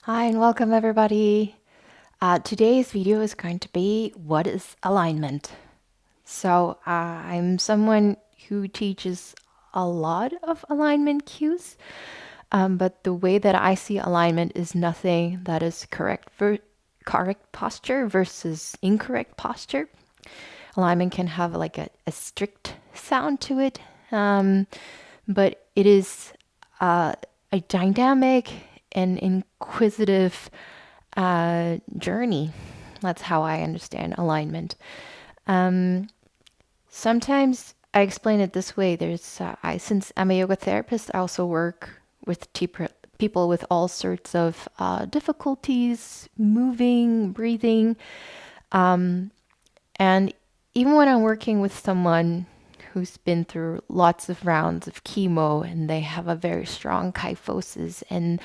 Hi and welcome everybody. Today's video is going to be what is alignment. I'm someone who teaches a lot of alignment cues, but the way that I see alignment is nothing that is correct posture versus incorrect posture. Alignment can have like a strict sound to it, but it is a dynamic and inquisitive journey. That's how I understand alignment. Um, Sometimes I explain it this way. Since I'm a yoga therapist, I also work with people with all sorts of difficulties moving, breathing, and even when I'm working with someone who's been through lots of rounds of chemo and they have a very strong kyphosis and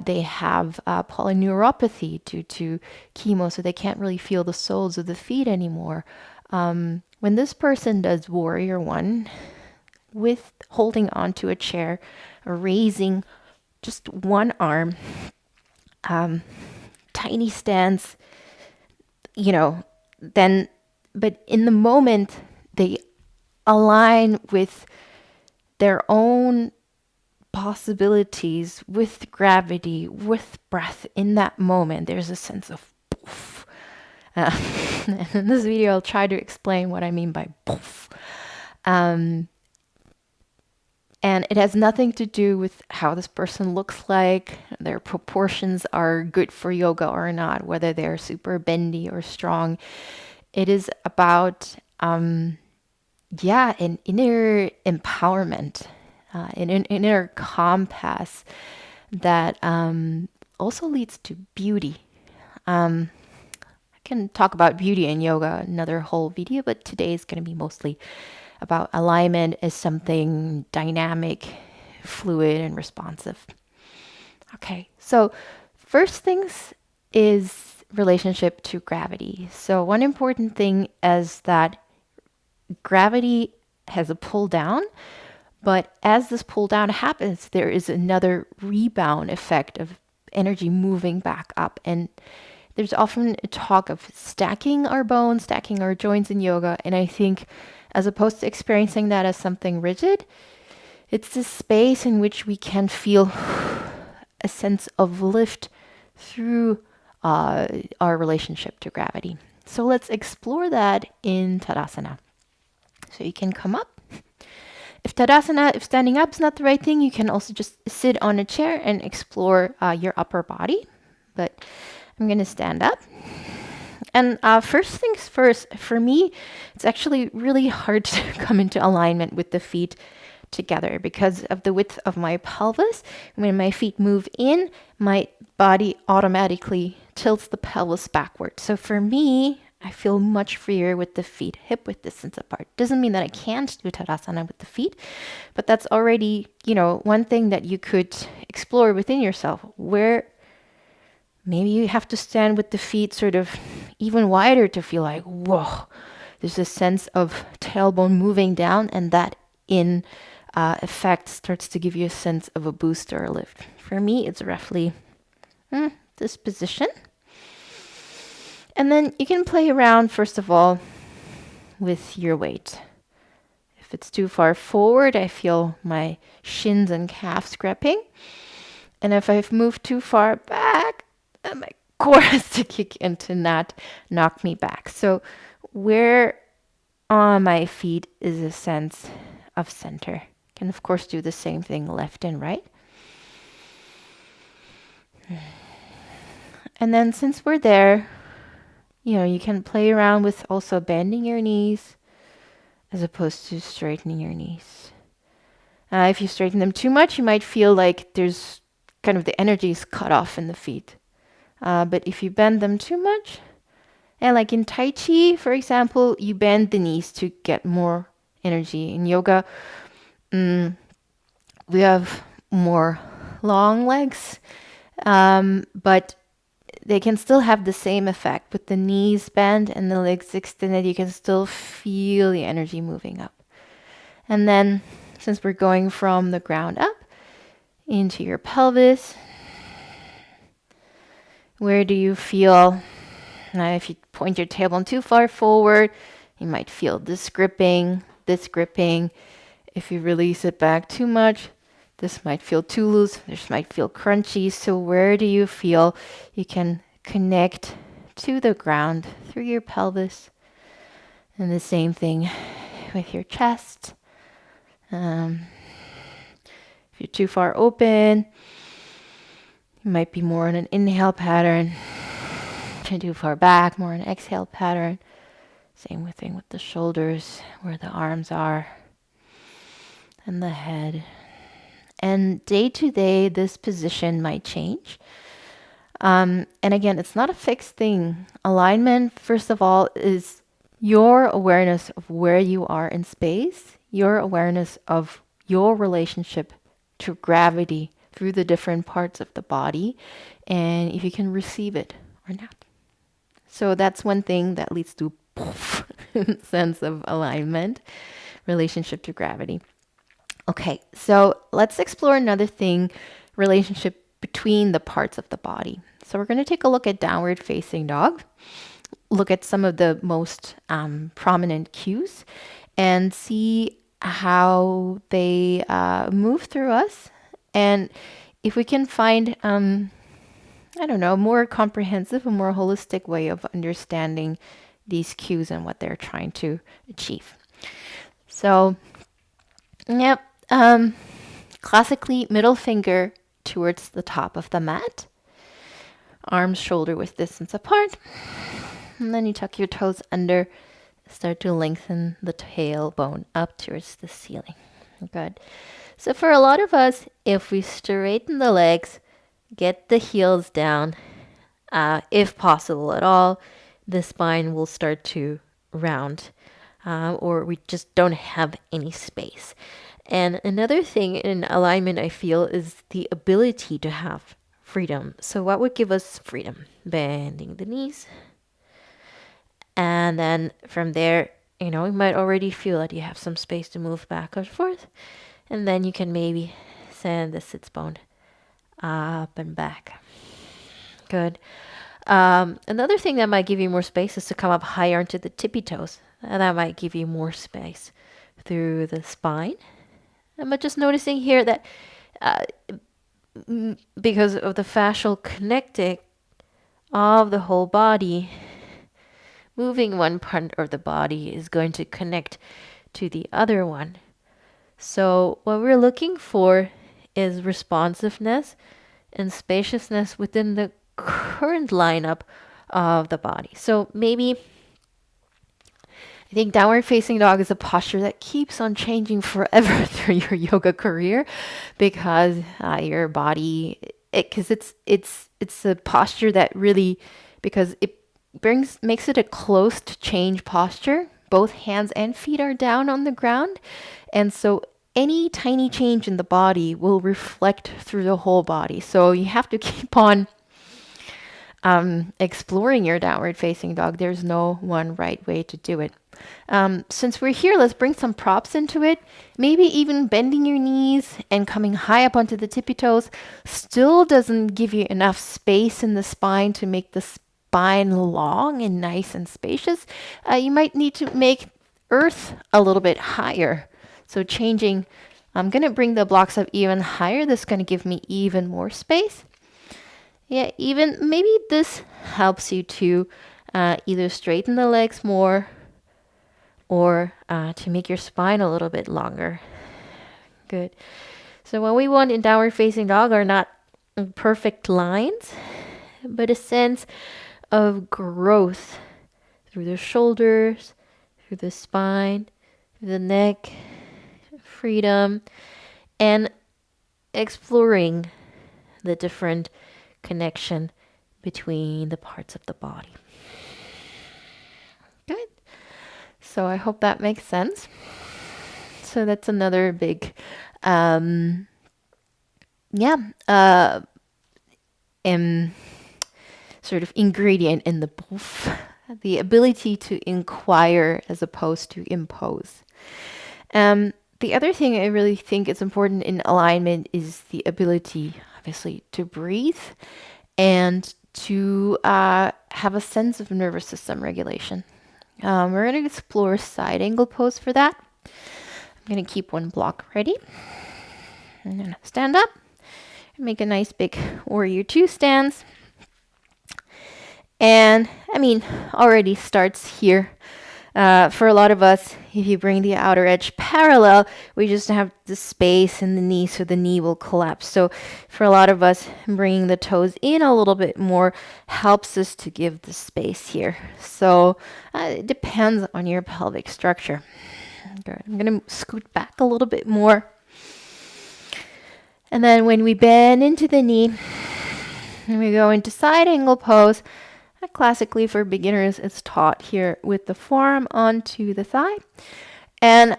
they have polyneuropathy due to chemo, so they can't really feel the soles of the feet anymore. When this person does Warrior One with holding onto a chair, raising just one arm, tiny stance, you know, then, but in the moment, they align with their own possibilities, with gravity, with breath in that moment. There's a sense of poof. And in this video, I'll try to explain what I mean by poof. And it has nothing to do with how this person looks like, their proportions are good for yoga or not, whether they're super bendy or strong. It is about, an inner empowerment, an inner compass that also leads to beauty. I can talk about beauty in yoga another whole video, but today is going to be mostly about alignment as something dynamic, fluid, and responsive. Okay, so first things is relationship to gravity. So one important thing is that gravity has a pull down, but as this pull down happens, there is another rebound effect of energy moving back up. And there's often a talk of stacking our bones, stacking our joints in yoga. And I think as opposed to experiencing that as something rigid, it's this space in which we can feel a sense of lift through our relationship to gravity. So let's explore that in Tadasana. So you can come up. If standing up is not the right thing, you can also just sit on a chair and explore your upper body. But I'm going to stand up. And first things first, for me, it's actually really hard to come into alignment with the feet together because of the width of my pelvis. When my feet move in, my body automatically tilts the pelvis backward. So for me, I feel much freer with the feet hip width distance apart. Doesn't mean that I can't do Tadasana with the feet, but that's already, one thing that you could explore within yourself where maybe you have to stand with the feet sort of even wider to feel like, whoa, there's a sense of tailbone moving down, and that in effect starts to give you a sense of a boost or a lift. For me, it's roughly this position. And then you can play around, first of all, with your weight. If it's too far forward, I feel my shins and calves gripping. And if I've moved too far back, my core has to kick in to not knock me back. So where on my feet is a sense of center. Can of course do the same thing left and right. And then since we're there, you can play around with also bending your knees as opposed to straightening your knees. If you straighten them too much, you might feel like there's kind of the energy is cut off in the feet. But if you bend them too much, and like in Tai Chi, for example, you bend the knees to get more energy. In yoga, we have more long legs, but they can still have the same effect. With the knees bent and the legs extended, you can still feel the energy moving up. And then, since we're going from the ground up into your pelvis, Where do you feel? Now, if you point your tailbone too far forward, you might feel this gripping, this gripping. If you release it back too much, this might feel too loose. This might feel crunchy. So where do you feel you can connect to the ground through your pelvis? And the same thing with your chest. If you're too far open, you might be more in an inhale pattern. If you're too far back, more an exhale pattern. Same thing with the shoulders, where the arms are, and the head. And day to day, this position might change. And again, it's not a fixed thing. Alignment, first of all, is your awareness of where you are in space, your awareness of your relationship to gravity through the different parts of the body, and if you can receive it or not. So that's one thing that leads to poof, sense of alignment, relationship to gravity. Okay, so let's explore another thing, relationship between the parts of the body. So we're going to take a look at downward facing dog, look at some of the most prominent cues, and see how they move through us. And if we can find, I don't know, a more comprehensive, a more holistic way of understanding these cues and what they're trying to achieve. So, yep, classically, middle finger towards the top of the mat, arms shoulder width distance apart, and then you tuck your toes under, start to lengthen the tailbone up towards the ceiling. Good. So for a lot of us, if we straighten the legs, get the heels down, if possible at all, the spine will start to round, or we just don't have any space. And another thing in alignment, I feel, is the ability to have freedom. So what would give us freedom? Bending the knees. And then from there, you might already feel that you have some space to move back and forth. And then you can maybe send the sits bone up and back. Good. Another thing that might give you more space is to come up higher into the tippy toes. And that might give you more space through the spine. But just noticing here that because of the fascial connecting of the whole body, moving one part of the body is going to connect to the other one. So what we're looking for is responsiveness and spaciousness within the current lineup of the body. So maybe I think downward facing dog is a posture that keeps on changing forever through your yoga career, because your body, because it's a posture that really, because it makes it a closed change posture. Both hands and feet are down on the ground, and so any tiny change in the body will reflect through the whole body. So you have to keep on exploring your downward facing dog. There's no one right way to do it. Since we're here, let's bring some props into it. Maybe even bending your knees and coming high up onto the tippy toes still doesn't give you enough space in the spine to make the spine long and nice and spacious. You might need to make earth a little bit higher. So changing, I'm going to bring the blocks up even higher. This is going to give me even more space. Yeah, even maybe this helps you to either straighten the legs more or to make your spine a little bit longer. Good. So what we want in downward facing dog are not perfect lines, but a sense of growth through the shoulders, through the spine, through the neck, freedom, and exploring the different connection between the parts of the body. Good. So I hope that makes sense. So that's another big, sort of ingredient in the boof, the ability to inquire as opposed to impose. The other thing I really think is important in alignment is the ability, obviously, to breathe and to have a sense of nervous system regulation. We're going to explore side angle pose for that. I'm going to keep one block ready. I'm going to stand up and make a nice big warrior two stance. And I mean, already starts here. For a lot of us, if you bring the outer edge parallel, we just have the space in the knee, so the knee will collapse. So for a lot of us, bringing the toes in a little bit more helps us to give the space here. So it depends on your pelvic structure. Good. I'm going to scoot back a little bit more. And then when we bend into the knee, and we go into side angle pose, classically for beginners, it's taught here with the forearm onto the thigh. And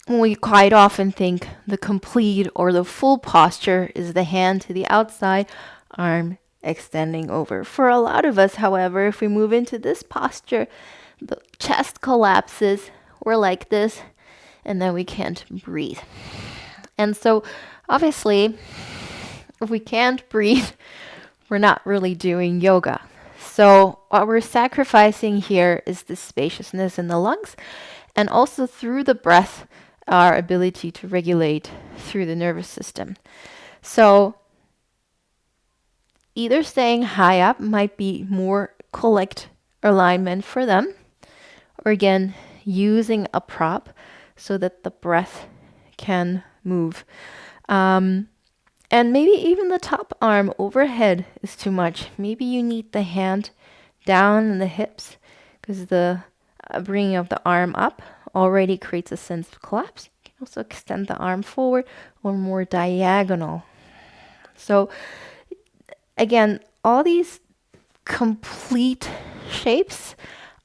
we quite often think the complete or the full posture is the hand to the outside, arm extending over. For a lot of us, however, if we move into this posture, the chest collapses, we're like this, and then we can't breathe. And so obviously, if we can't breathe, we're not really doing yoga. So what we're sacrificing here is the spaciousness in the lungs, and also through the breath, our ability to regulate through the nervous system. So either staying high up might be more correct alignment for them, or again, using a prop so that the breath can move. And maybe even the top arm overhead is too much. Maybe you need the hand down in the hips, because the bringing of the arm up already creates a sense of collapse. You can also extend the arm forward or more diagonal. So again, all these complete shapes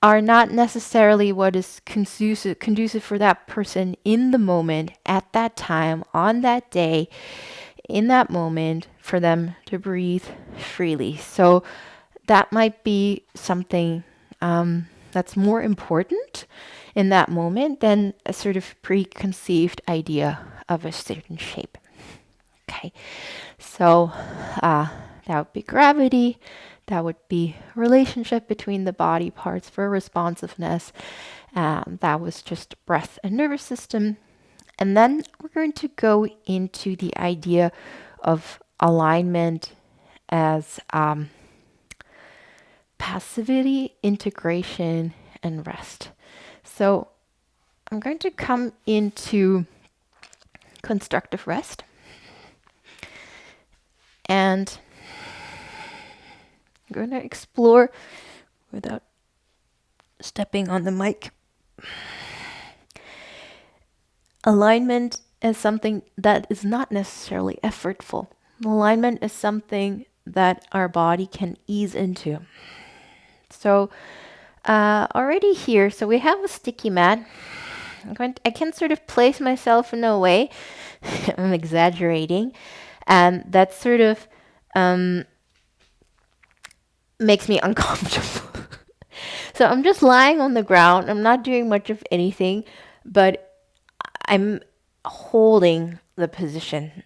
are not necessarily what is conducive for that person in the moment, at that time, on that day, in that moment, for them to breathe freely. So that might be something that's more important in that moment than a sort of preconceived idea of a certain shape. Okay, so that would be gravity. That would be relationship between the body parts for responsiveness. That was just breath and nervous system. And then we're going to go into the idea of alignment as passivity, integration, and rest. So I'm going to come into constructive rest. And I'm going to explore, without stepping on the mic, alignment as something that is not necessarily effortful. Alignment is something that our body can ease into. So already here, so we have a sticky mat. I can sort of place myself in a way, I'm exaggerating, and that sort of makes me uncomfortable. So I'm just lying on the ground. I'm not doing much of anything, but I'm holding the position.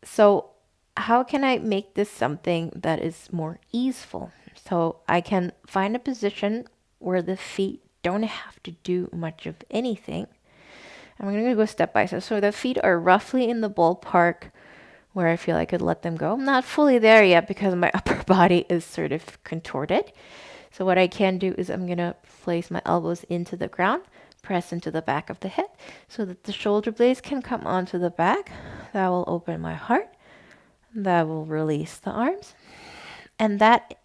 So how can I make this something that is more easeful? So I can find a position where the feet don't have to do much of anything. I'm going to go step by step. So the feet are roughly in the ballpark where I feel I could let them go. I'm not fully there yet because my upper body is sort of contorted. So what I can do is I'm going to place my elbows into the ground, press into the back of the head so that the shoulder blades can come onto the back. That will open my heart. That will release the arms. And that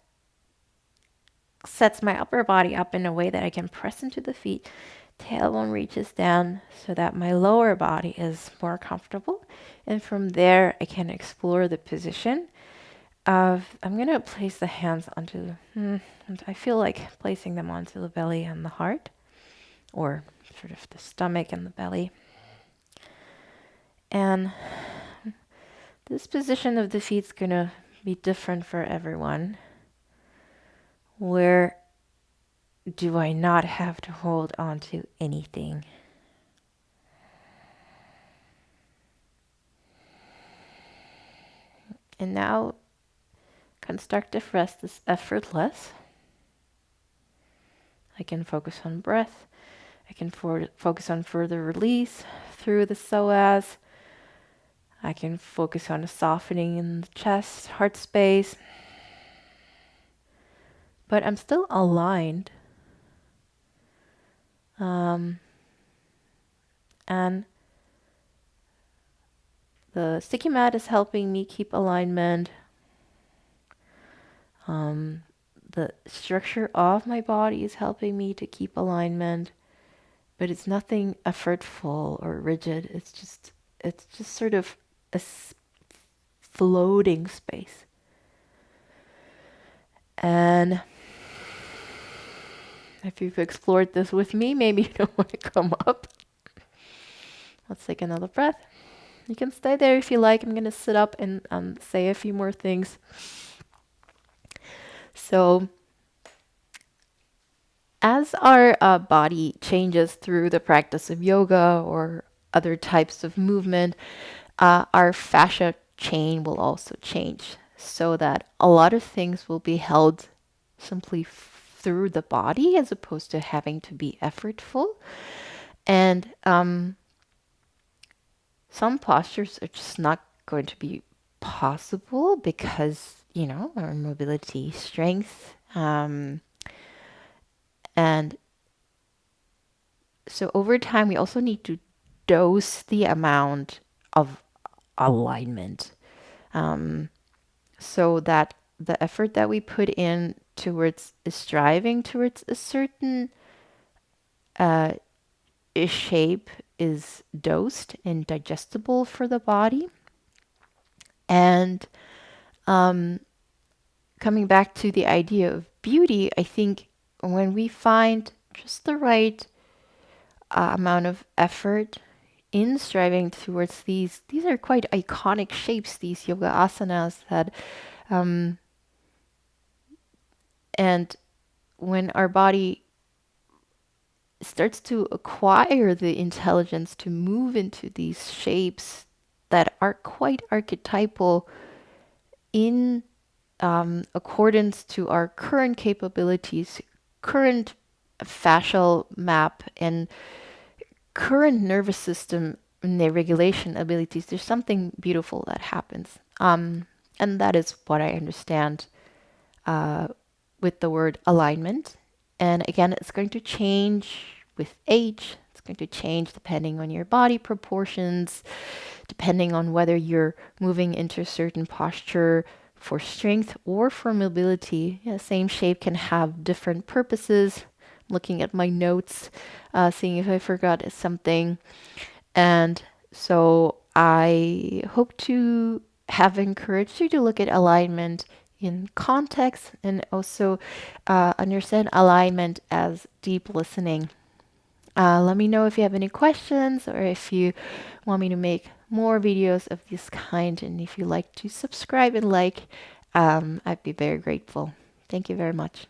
sets my upper body up in a way that I can press into the feet. Tailbone reaches down so that my lower body is more comfortable. And from there, I can explore the position of, I'm going to place the hands onto, I feel like placing them onto the belly and the heart, or sort of the stomach and the belly. And this position of the feet is going to be different for everyone. Where do I not have to hold on to anything? And now Constructive rest is effortless. I can focus on breath. I can focus on further release through the psoas. I can focus on a softening in the chest, heart space. But I'm still aligned. And the sticky mat is helping me keep alignment. The structure of my body is helping me to keep alignment, but it's nothing effortful or rigid. It's just sort of a floating space. And if you've explored this with me, maybe you don't want to come up. Let's take another breath. You can stay there if you like. I'm going to sit up and say a few more things. So, as our body changes through the practice of yoga or other types of movement, our fascia chain will also change, so that a lot of things will be held simply through the body as opposed to having to be effortful. And some postures are just not going to be possible because, our mobility, strength, and so over time, we also need to dose the amount of alignment, so that the effort that we put in towards striving towards a certain shape is dosed and digestible for the body. And coming back to the idea of beauty, I think when we find just the right amount of effort in striving towards these are quite iconic shapes, these yoga asanas that, and when our body starts to acquire the intelligence to move into these shapes that are quite archetypal in accordance to our current capabilities, current fascial map, and current nervous system and their regulation abilities, there's something beautiful that happens. And that is what I understand with the word alignment. And again, it's going to change with age. It's going to change depending on your body proportions, depending on whether you're moving into a certain posture for strength or for mobility. Yeah, same shape can have different purposes. Looking at my notes, seeing if I forgot something. And so I hope to have encouraged you to look at alignment in context and also understand alignment as deep listening. Let me know if you have any questions or if you want me to make more videos of this kind. And if you like to subscribe and like, I'd be very grateful. Thank you very much.